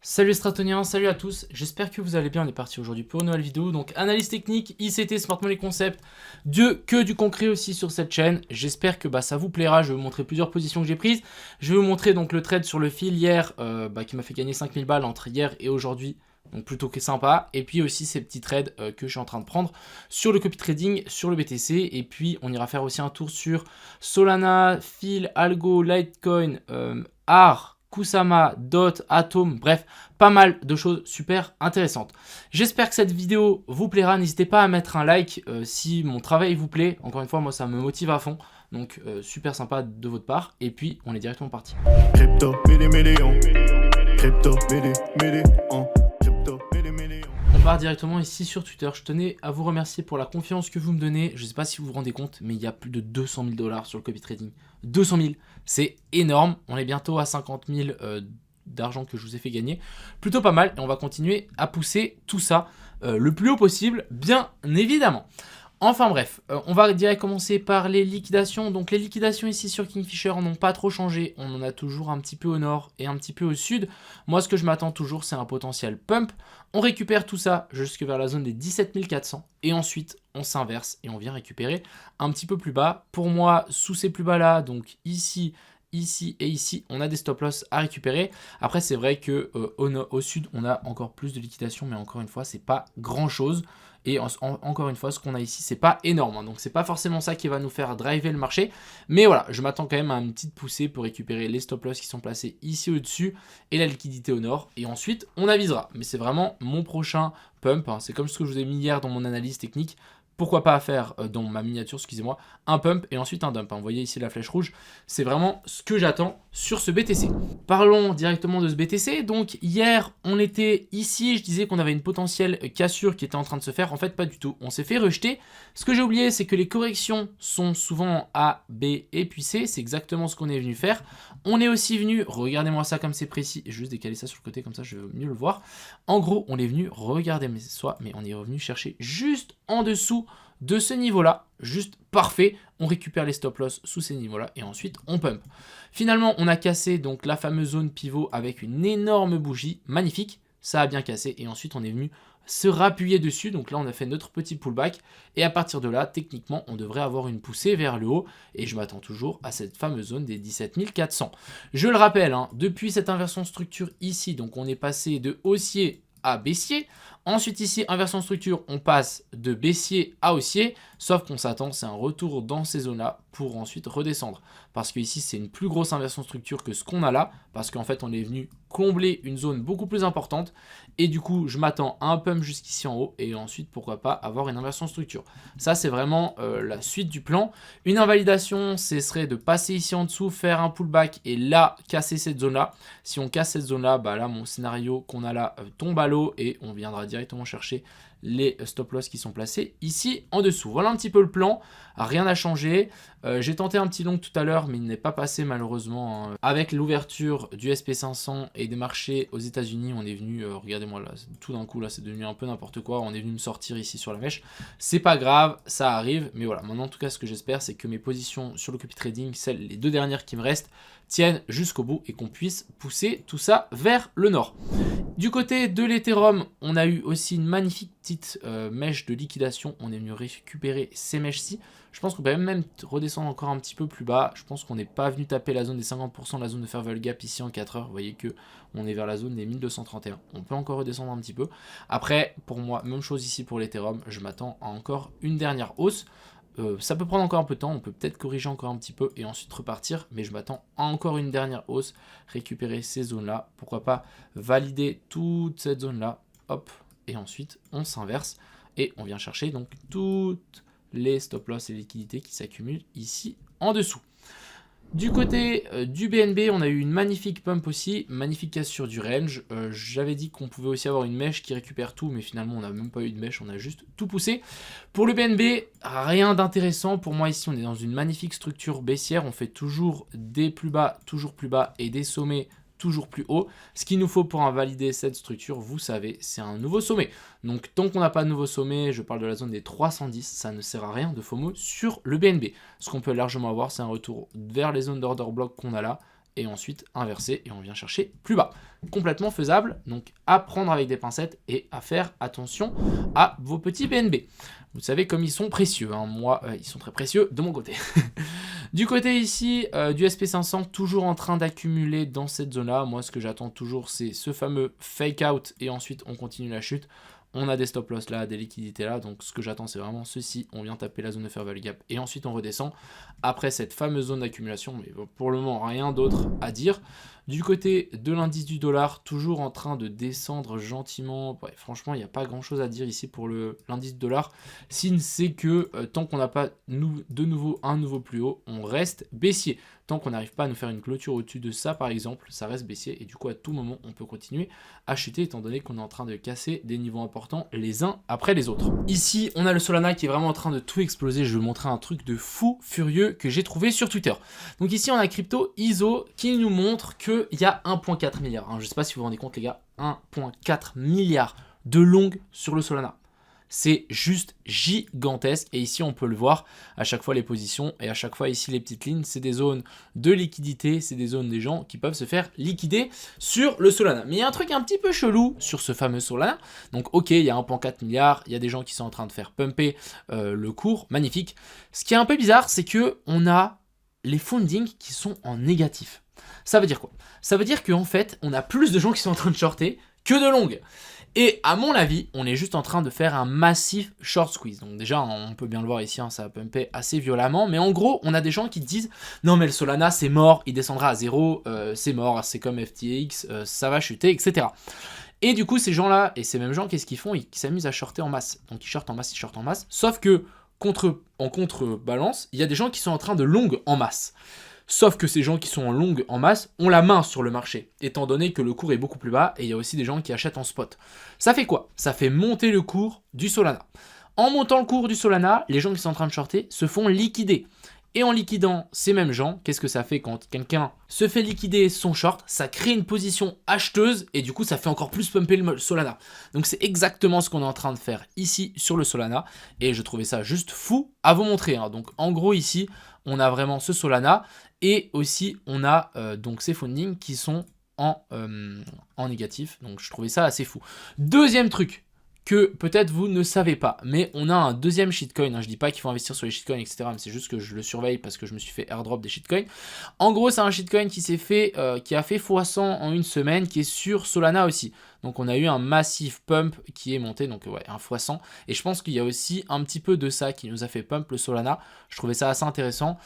Salut les Stratoniens, salut à tous, j'espère que vous allez bien, on est parti aujourd'hui pour une nouvelle vidéo, donc analyse technique, ICT, Smart Money Concept, que du concret aussi sur cette chaîne, j'espère que ça vous plaira, je vais vous montrer plusieurs positions que j'ai prises, je vais vous montrer donc le trade sur le fil hier, qui m'a fait gagner 5000 balles entre hier et aujourd'hui, donc plutôt que sympa, et puis aussi ces petits trades que je suis en train de prendre sur le copy trading, sur le BTC, et puis on ira faire aussi un tour sur Solana, Fil, Algo, Litecoin, AR, Kusama, Dot, Atom, bref, pas mal de choses super intéressantes. J'espère que cette vidéo vous plaira. N'hésitez pas à mettre un like si mon travail vous plaît. Encore une fois, moi, ça me motive à fond. Donc, super sympa de votre part. Et puis, on est directement parti. Crypto, Crypto, On part directement ici sur Twitter. Je tenais à vous remercier pour la confiance que vous me donnez. Je ne sais pas si vous vous rendez compte, mais il y a plus de 200 000 $ sur le copy trading. 200 000, c'est énorme. On est bientôt à 50 000 d'argent que je vous ai fait gagner. Plutôt pas mal. Et on va continuer à pousser tout ça le plus haut possible, bien évidemment. Enfin bref, on va direct commencer par les liquidations. Donc les liquidations ici sur Kingfisher n'ont pas trop changé. On en a toujours un petit peu au nord et un petit peu au sud. Moi, ce que je m'attends toujours, c'est un potentiel pump. On récupère tout ça jusque vers la zone des 17 400. Et ensuite, on s'inverse et on vient récupérer un petit peu plus bas. Pour moi, sous ces plus bas là, donc ici et ici, on a des stop loss à récupérer. Après, c'est vrai que au sud, on a encore plus de liquidation, mais encore une fois, c'est pas grand chose. Et encore une fois, ce qu'on a ici, c'est pas énorme. Hein, donc, c'est pas forcément ça qui va nous faire driver le marché. Mais voilà, je m'attends quand même à une petite poussée pour récupérer les stop loss qui sont placés ici au-dessus et la liquidité au nord. Et ensuite, on avisera. Mais c'est vraiment mon prochain pump. Hein. C'est comme ce que je vous ai mis hier dans mon analyse technique. Pourquoi pas faire dans ma miniature, excusez-moi, un pump et ensuite un dump. Vous voyez ici la flèche rouge, c'est vraiment ce que j'attends sur ce BTC. Parlons directement de ce BTC. Donc hier, on était ici, je disais qu'on avait une potentielle cassure qui était en train de se faire. En fait, pas du tout. On s'est fait rejeter. Ce que j'ai oublié, c'est que les corrections sont souvent A, B et puis C. C'est exactement ce qu'on est venu faire. On est aussi venu, regardez-moi ça comme c'est précis. Je vais juste décaler ça sur le côté, comme ça je vais mieux le voir. En gros, on est venu, regardez mais on est revenu chercher juste en dessous de ce niveau-là, juste parfait. On récupère les stop loss sous ces niveaux-là et ensuite on pump. Finalement, on a cassé donc la fameuse zone pivot avec une énorme bougie, magnifique. Ça a bien cassé et ensuite on est venu se rappuyer dessus. Donc là, on a fait notre petit pullback et à partir de là, techniquement, on devrait avoir une poussée vers le haut et je m'attends toujours à cette fameuse zone des 17 400. Je le rappelle, hein, depuis cette inversion structure ici, donc on est passé de haussier à baissier. Ensuite ici, inversion structure, on passe de baissier à haussier, sauf qu'on s'attend, c'est un retour dans ces zones-là pour ensuite redescendre. Parce que ici, c'est une plus grosse inversion structure que ce qu'on a là, parce qu'en fait, on est venu combler une zone beaucoup plus importante. Et du coup, je m'attends à un pump jusqu'ici en haut, et ensuite, pourquoi pas, avoir une inversion structure. Ça, c'est vraiment la suite du plan. Une invalidation, ce serait de passer ici en dessous, faire un pullback, et là, casser cette zone-là. Si on casse cette zone-là, là, mon scénario qu'on a là tombe à l'eau, et on viendra directement chercher les stop loss qui sont placés ici en dessous. Voilà un petit peu le plan, rien n'a changé. J'ai tenté un petit long tout à l'heure, mais il n'est pas passé malheureusement. Hein. Avec l'ouverture du SP500 et des marchés aux États-Unis, on est venu, regardez-moi là, tout d'un coup là, c'est devenu un peu n'importe quoi. On est venu me sortir ici sur la mèche. C'est pas grave, ça arrive, mais voilà. Maintenant, en tout cas, ce que j'espère, c'est que mes positions sur le copy trading, les deux dernières qui me restent, tiennent jusqu'au bout et qu'on puisse pousser tout ça vers le nord. Du côté de l'Ethereum, on a eu aussi une magnifique petite mèche de liquidation. On est venu récupérer ces mèches-ci. Je pense qu'on peut même redescendre encore un petit peu plus bas. Je pense qu'on n'est pas venu taper la zone des 50%, la zone de Fairwell Gap ici en 4 heures. Vous voyez que on est vers la zone des 1231. On peut encore redescendre un petit peu. Après, pour moi, même chose ici pour l'Ethereum. Je m'attends à encore une dernière hausse. Ça peut prendre encore un peu de temps, on peut peut-être corriger encore un petit peu et ensuite repartir, mais je m'attends à encore une dernière hausse, récupérer ces zones-là, pourquoi pas valider toute cette zone-là, hop, et ensuite on s'inverse et on vient chercher donc toutes les stop-loss et liquidités qui s'accumulent ici en dessous. Du côté du BNB, on a eu une magnifique pump aussi, magnifique cassure du range. J'avais dit qu'on pouvait aussi avoir une mèche qui récupère tout, mais finalement on n'a même pas eu de mèche, on a juste tout poussé. Pour le BNB, rien d'intéressant. Pour moi ici, on est dans une magnifique structure baissière. On fait toujours des plus bas et des sommets toujours plus haut. Ce qu'il nous faut pour invalider cette structure, vous savez, c'est un nouveau sommet. Donc tant qu'on n'a pas de nouveau sommet, je parle de la zone des 310, ça ne sert à rien de FOMO sur le BNB. Ce qu'on peut largement avoir, c'est un retour vers les zones d'order block qu'on a là, et ensuite inverser et on vient chercher plus bas. Complètement faisable, donc à prendre avec des pincettes et à faire attention à vos petits BNB. Vous savez comme ils sont précieux, hein. Moi ils sont très précieux de mon côté. Du côté ici du SP500, toujours en train d'accumuler dans cette zone là. Moi ce que j'attends toujours c'est ce fameux fake out et ensuite on continue la chute. On a des stop loss là, des liquidités là, donc ce que j'attends c'est vraiment ceci, on vient taper la zone de fair value gap et ensuite on redescend après cette fameuse zone d'accumulation, mais pour le moment rien d'autre à dire. Du côté de l'indice du dollar, toujours en train de descendre gentiment, ouais, franchement il n'y a pas grand chose à dire ici pour l'indice du dollar, signe c'est que tant qu'on n'a pas de nouveau un nouveau plus haut, on reste baissier. Tant qu'on n'arrive pas à nous faire une clôture au-dessus de ça par exemple, ça reste baissier et du coup à tout moment on peut continuer à chuter étant donné qu'on est en train de casser des niveaux importants les uns après les autres. Ici on a le Solana qui est vraiment en train de tout exploser, je vais vous montrer un truc de fou furieux que j'ai trouvé sur Twitter. Donc ici on a Crypto ISO qui nous montre qu'il y a 1,4 milliard, hein. Je ne sais pas si vous vous rendez compte les gars, 1,4 milliard de longs sur le Solana. C'est juste gigantesque et ici on peut le voir à chaque fois les positions et à chaque fois ici les petites lignes c'est des zones de liquidité, c'est des zones des gens qui peuvent se faire liquider sur le Solana. Mais il y a un truc un petit peu chelou sur ce fameux Solana. Donc ok il y a 1,4 milliard, il y a des gens qui sont en train de faire pumper le cours, magnifique. Ce qui est un peu bizarre c'est que on a les fundings qui sont en négatif. Ça veut dire quoi? Ça veut dire qu'en fait on a plus de gens qui sont en train de shorter que de longues. Et à mon avis, on est juste en train de faire un massif short squeeze. Donc déjà, on peut bien le voir ici, hein, ça a pumpé assez violemment. Mais en gros, on a des gens qui disent « Non mais le Solana, c'est mort, il descendra à zéro, c'est mort, c'est comme FTX, ça va chuter, etc. » Et du coup, ces gens-là, et ces mêmes gens, qu'est-ce qu'ils font? Ils s'amusent à shorter en masse. Donc ils shortent en masse, ils shortent en masse. Sauf que, en contrebalance, il y a des gens qui sont en train de long en masse. Sauf que ces gens qui sont en longue en masse ont la main sur le marché, étant donné que le cours est beaucoup plus bas et il y a aussi des gens qui achètent en spot. Ça fait quoi? Ça fait monter le cours du Solana. En montant le cours du Solana, les gens qui sont en train de shorter se font liquider. Et en liquidant ces mêmes gens, qu'est-ce que ça fait quand quelqu'un se fait liquider son short? Ça crée une position acheteuse et du coup ça fait encore plus pumper le Solana. Donc c'est exactement ce qu'on est en train de faire ici sur le Solana et je trouvais ça juste fou à vous montrer, hein. Donc en gros ici on a vraiment ce Solana et aussi on a donc ces fundings qui sont en négatif. Donc je trouvais ça assez fou. Deuxième truc que peut-être vous ne savez pas, mais on a un deuxième shitcoin, hein. Je dis pas qu'il faut investir sur les shitcoins, etc. Mais c'est juste que je le surveille parce que je me suis fait airdrop des shitcoins. En gros, c'est un shitcoin qui s'est fait, qui a fait x100 en une semaine, qui est sur Solana aussi. Donc on a eu un massif pump qui est monté, donc ouais, un x100. Et je pense qu'il y a aussi un petit peu de ça qui nous a fait pump le Solana. Je trouvais ça assez intéressant.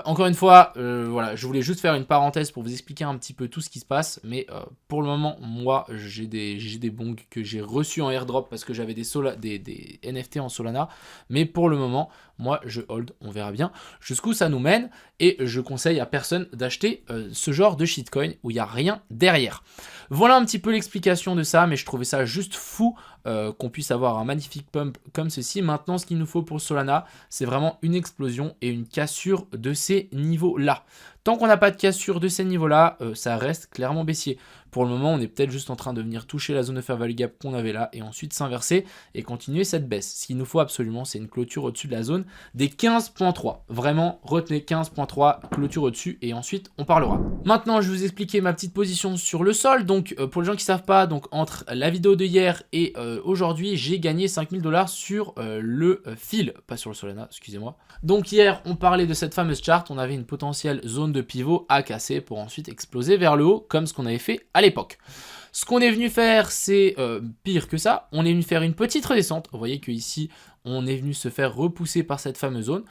Encore une fois, voilà, je voulais juste faire une parenthèse pour vous expliquer un petit peu tout ce qui se passe. Mais pour le moment, moi, j'ai des bongs que j'ai reçus en airdrop parce que j'avais des NFT en Solana. Mais pour le moment, moi, je hold. On verra bien jusqu'où ça nous mène. Et je conseille à personne d'acheter ce genre de shitcoin où il n'y a rien derrière. Voilà un petit peu l'explication de ça, mais je trouvais ça juste fou qu'on puisse avoir un magnifique pump comme ceci. Maintenant, ce qu'il nous faut pour Solana, c'est vraiment une explosion et une cassure de ces niveaux-là. Tant qu'on n'a pas de cassure de ces niveaux-là, ça reste clairement baissier. Pour le moment, on est peut-être juste en train de venir toucher la zone de fair value gap qu'on avait là et ensuite s'inverser et continuer cette baisse. Ce qu'il nous faut absolument, c'est une clôture au-dessus de la zone des 15.3. Vraiment, retenez 15.3, clôture au-dessus et ensuite on parlera. Maintenant, je vais vous expliquer ma petite position sur le sol. Donc, pour les gens qui ne savent pas, donc entre la vidéo de hier et aujourd'hui, j'ai gagné 5000 $ sur le fil, pas sur le Solana, excusez-moi. Donc hier, on parlait de cette fameuse charte, on avait une potentielle zone de pivot à casser pour ensuite exploser vers le haut, comme ce qu'on avait fait à l'époque. Ce qu'on est venu faire, c'est pire que ça. On est venu faire une petite redescente. Vous voyez qu'ici, on est venu se faire repousser par cette fameuse zone.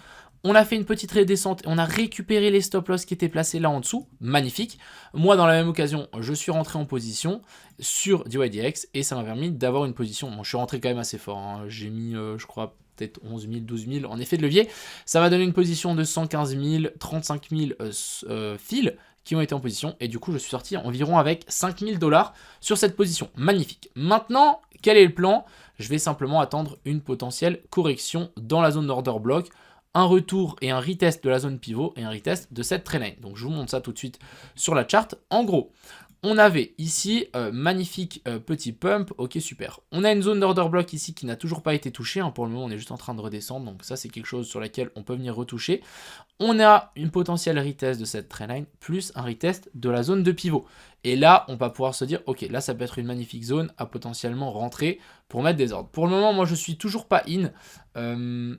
On a fait une petite redescente et on a récupéré les stop loss qui étaient placés là en dessous. Magnifique. Moi, dans la même occasion, je suis rentré en position sur DYDX et ça m'a permis d'avoir une position. Bon, je suis rentré quand même assez fort, hein. J'ai mis, je crois, peut-être 11 000, 12 000 en effet de levier. Ça m'a donné une position de 115 000, 35 000 fils qui ont été en position. Et du coup, je suis sorti environ avec 5 000 $ sur cette position. Magnifique. Maintenant, quel est le plan? Je vais simplement attendre une potentielle correction dans la zone d'order block, un retour et un retest de la zone pivot et un retest de cette trendline. Donc, je vous montre ça tout de suite sur la charte. En gros, On avait ici, magnifique petit pump, ok super. On a une zone d'order block ici qui n'a toujours pas été touchée, hein. Pour le moment on est juste en train de redescendre, donc ça c'est quelque chose sur laquelle on peut venir retoucher. On a une potentielle retest de cette trendline, plus un retest de la zone de pivot. Et là, on va pouvoir se dire, ok, là ça peut être une magnifique zone à potentiellement rentrer pour mettre des ordres. Pour le moment, moi je suis toujours pas in.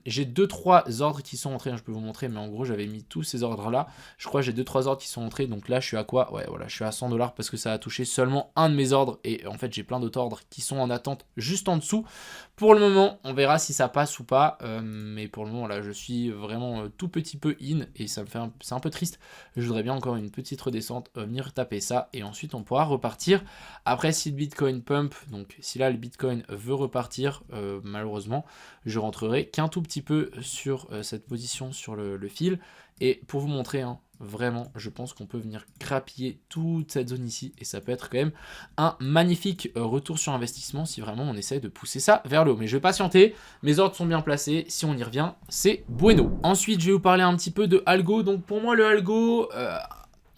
J'ai 2-3 ordres qui sont entrés, hein, je peux vous montrer, mais en gros j'avais mis tous ces ordres là. Je crois que j'ai 2-3 ordres qui sont entrés, donc là je suis à quoi? Ouais, voilà, je suis à 100 $ parce que ça a touché seulement un de mes ordres. Et en fait, j'ai plein d'autres ordres qui sont en attente juste en dessous. Pour le moment, on verra si ça passe ou pas. Mais pour le moment, là, je suis vraiment tout petit peu in et ça me fait c'est un peu triste. Je voudrais bien encore une petite redescente, venir taper ça et ensuite on pourra repartir. Après, si le Bitcoin pump, donc si là le Bitcoin veut repartir, malheureusement, je rentrerai qu'un tout petit peu sur cette position sur le fil. Et pour vous montrer, hein, vraiment, je pense qu'on peut venir grappiller toute cette zone ici et ça peut être quand même un magnifique retour sur investissement si vraiment on essaie de pousser ça vers le haut. Mais je vais patienter, mes ordres sont bien placés, si on y revient, c'est bueno. Ensuite, je vais vous parler un petit peu de Algo. Donc pour moi, le Algo,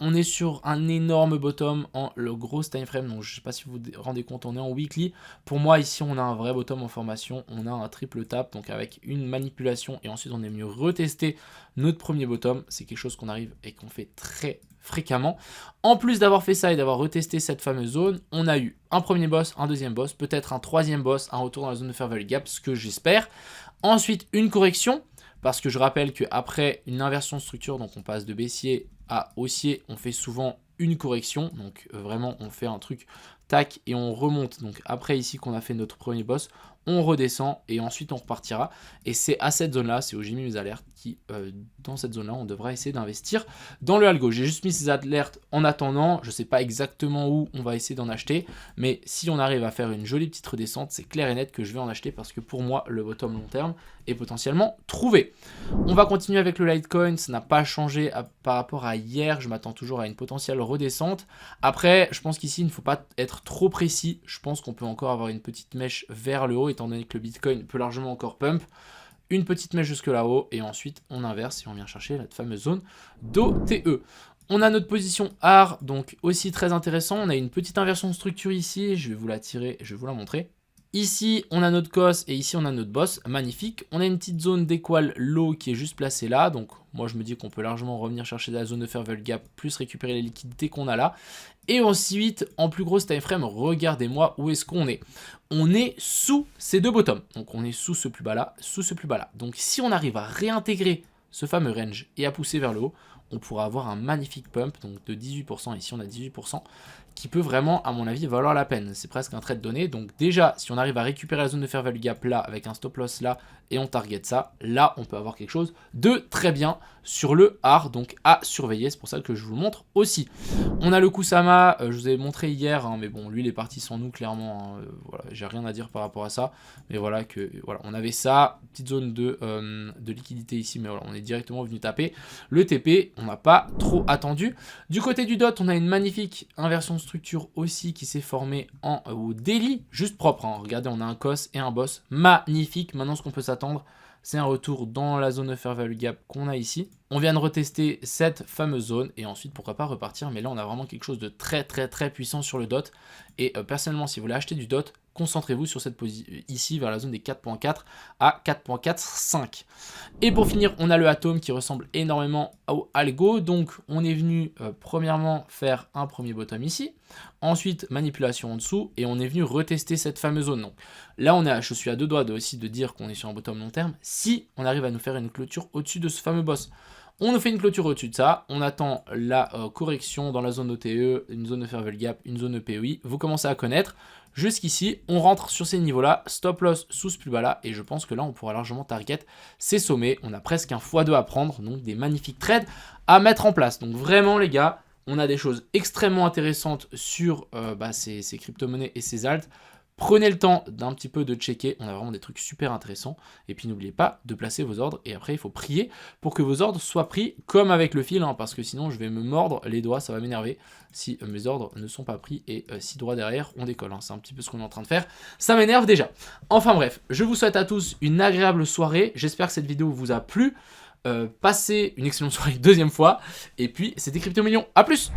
on est sur un énorme bottom en le gros time frame, donc je ne sais pas si vous vous rendez compte, on est en weekly. Pour moi ici on a un vrai bottom en formation, on a un triple tap, donc avec une manipulation et ensuite on est venu retester notre premier bottom. C'est quelque chose qu'on arrive et qu'on fait très fréquemment. En plus d'avoir fait ça et d'avoir retesté cette fameuse zone, on a eu un premier boss, un deuxième boss, peut-être un troisième boss, un retour dans la zone de fair value gap, ce que j'espère. Ensuite une correction, parce que je rappelle qu'après une inversion de structure, donc on passe de baissier à haussier, on fait souvent une correction, donc vraiment on fait un truc tac et on remonte. Donc après ici qu'on a fait notre premier boss, on redescend et ensuite on repartira. Et c'est à cette zone là, c'est où j'ai mis mes alertes qui, dans cette zone là, on devra essayer d'investir dans le algo. J'ai juste mis ces alertes en attendant, je sais pas exactement où on va essayer d'en acheter, mais si on arrive à faire une jolie petite redescente, c'est clair et net que je vais en acheter parce que pour moi le bottom long terme est potentiellement trouvé. On va continuer avec le Litecoin, ça n'a pas changé par rapport à hier, je m'attends toujours à une potentielle redescente. Après, je pense qu'ici il ne faut pas être trop précis, je pense qu'on peut encore avoir une petite mèche vers le haut étant donné que le Bitcoin peut largement encore pump. Une petite mèche jusque là-haut et ensuite on inverse et on vient chercher la fameuse zone d'OTE. On a notre position AR, donc aussi très intéressant. On a une petite inversion de structure ici, je vais vous la tirer, je vais vous la montrer. Ici, on a notre COS et ici, on a notre boss. Magnifique. On a une petite zone d'équal low qui est juste placée là. Donc, moi, je me dis qu'on peut largement revenir chercher la zone de fair value gap plus récupérer les liquidités qu'on a là. Et ensuite, en plus grosse time frame, regardez-moi où est-ce qu'on est. On est sous ces deux bottoms. Donc, on est sous ce plus bas là, sous ce plus bas là. Donc, si on arrive à réintégrer ce fameux range et à pousser vers le haut, on pourra avoir un magnifique pump, donc de 18%, ici on a 18%, qui peut vraiment, à mon avis, valoir la peine. C'est presque un trade donné, donc déjà, si on arrive à récupérer la zone de fair value gap là, avec un stop loss là, et on target ça, là, on peut avoir quelque chose de très bien sur le AR, donc à surveiller, c'est pour ça que je vous le montre aussi. On a le Kusama, je vous ai montré hier, hein, mais bon, lui, il est parti sans nous, clairement, hein, voilà, j'ai rien à dire par rapport à ça, mais voilà, voilà, on avait ça, petite zone de liquidité ici, mais voilà, on est directement venu taper. Le TP, on n'a pas trop attendu. Du côté du DOT, on a une magnifique inversion de structure aussi qui s'est formée au daily, juste propre, hein. Regardez, on a un COS et un boss, magnifique. Maintenant, ce qu'on peut s'attendre, c'est un retour dans la zone de fair value gap qu'on a ici. On vient de retester cette fameuse zone et ensuite pourquoi pas repartir, mais là on a vraiment quelque chose de très puissant sur le DOT. Et personnellement, si vous voulez acheter du DOT, concentrez-vous sur cette position ici vers la zone des 4.4 à 4.45. Et pour finir, on a le Atom qui ressemble énormément au Algo. Donc on est venu premièrement faire un premier bottom ici, ensuite manipulation en dessous et on est venu retester cette fameuse zone. Donc là je suis à deux doigts aussi de dire qu'on est sur un bottom long terme si on arrive à nous faire une clôture au-dessus de ce fameux boss. On nous fait une clôture au-dessus de ça, on attend la correction dans la zone OTE, une zone de fair value gap, une zone EPOI, vous commencez à connaître. Jusqu'ici, on rentre sur ces niveaux-là, stop loss sous ce plus bas là, et je pense que là, on pourra largement target ces sommets. On a presque un x2 à prendre, donc des magnifiques trades à mettre en place. Donc vraiment, les gars, on a des choses extrêmement intéressantes sur ces crypto-monnaies et ces alts. Prenez le temps d'un petit peu de checker, on a vraiment des trucs super intéressants. Et puis n'oubliez pas de placer vos ordres. Et après, il faut prier pour que vos ordres soient pris comme avec le fil, hein, parce que sinon, je vais me mordre les doigts, ça va m'énerver si mes ordres ne sont pas pris. Et si droit derrière, on décolle. Hein. C'est un petit peu ce qu'on est en train de faire. Ça m'énerve déjà. Enfin bref, je vous souhaite à tous une agréable soirée. J'espère que cette vidéo vous a plu. Passez une excellente soirée une deuxième fois. Et puis, c'était Crypto Millions. À plus!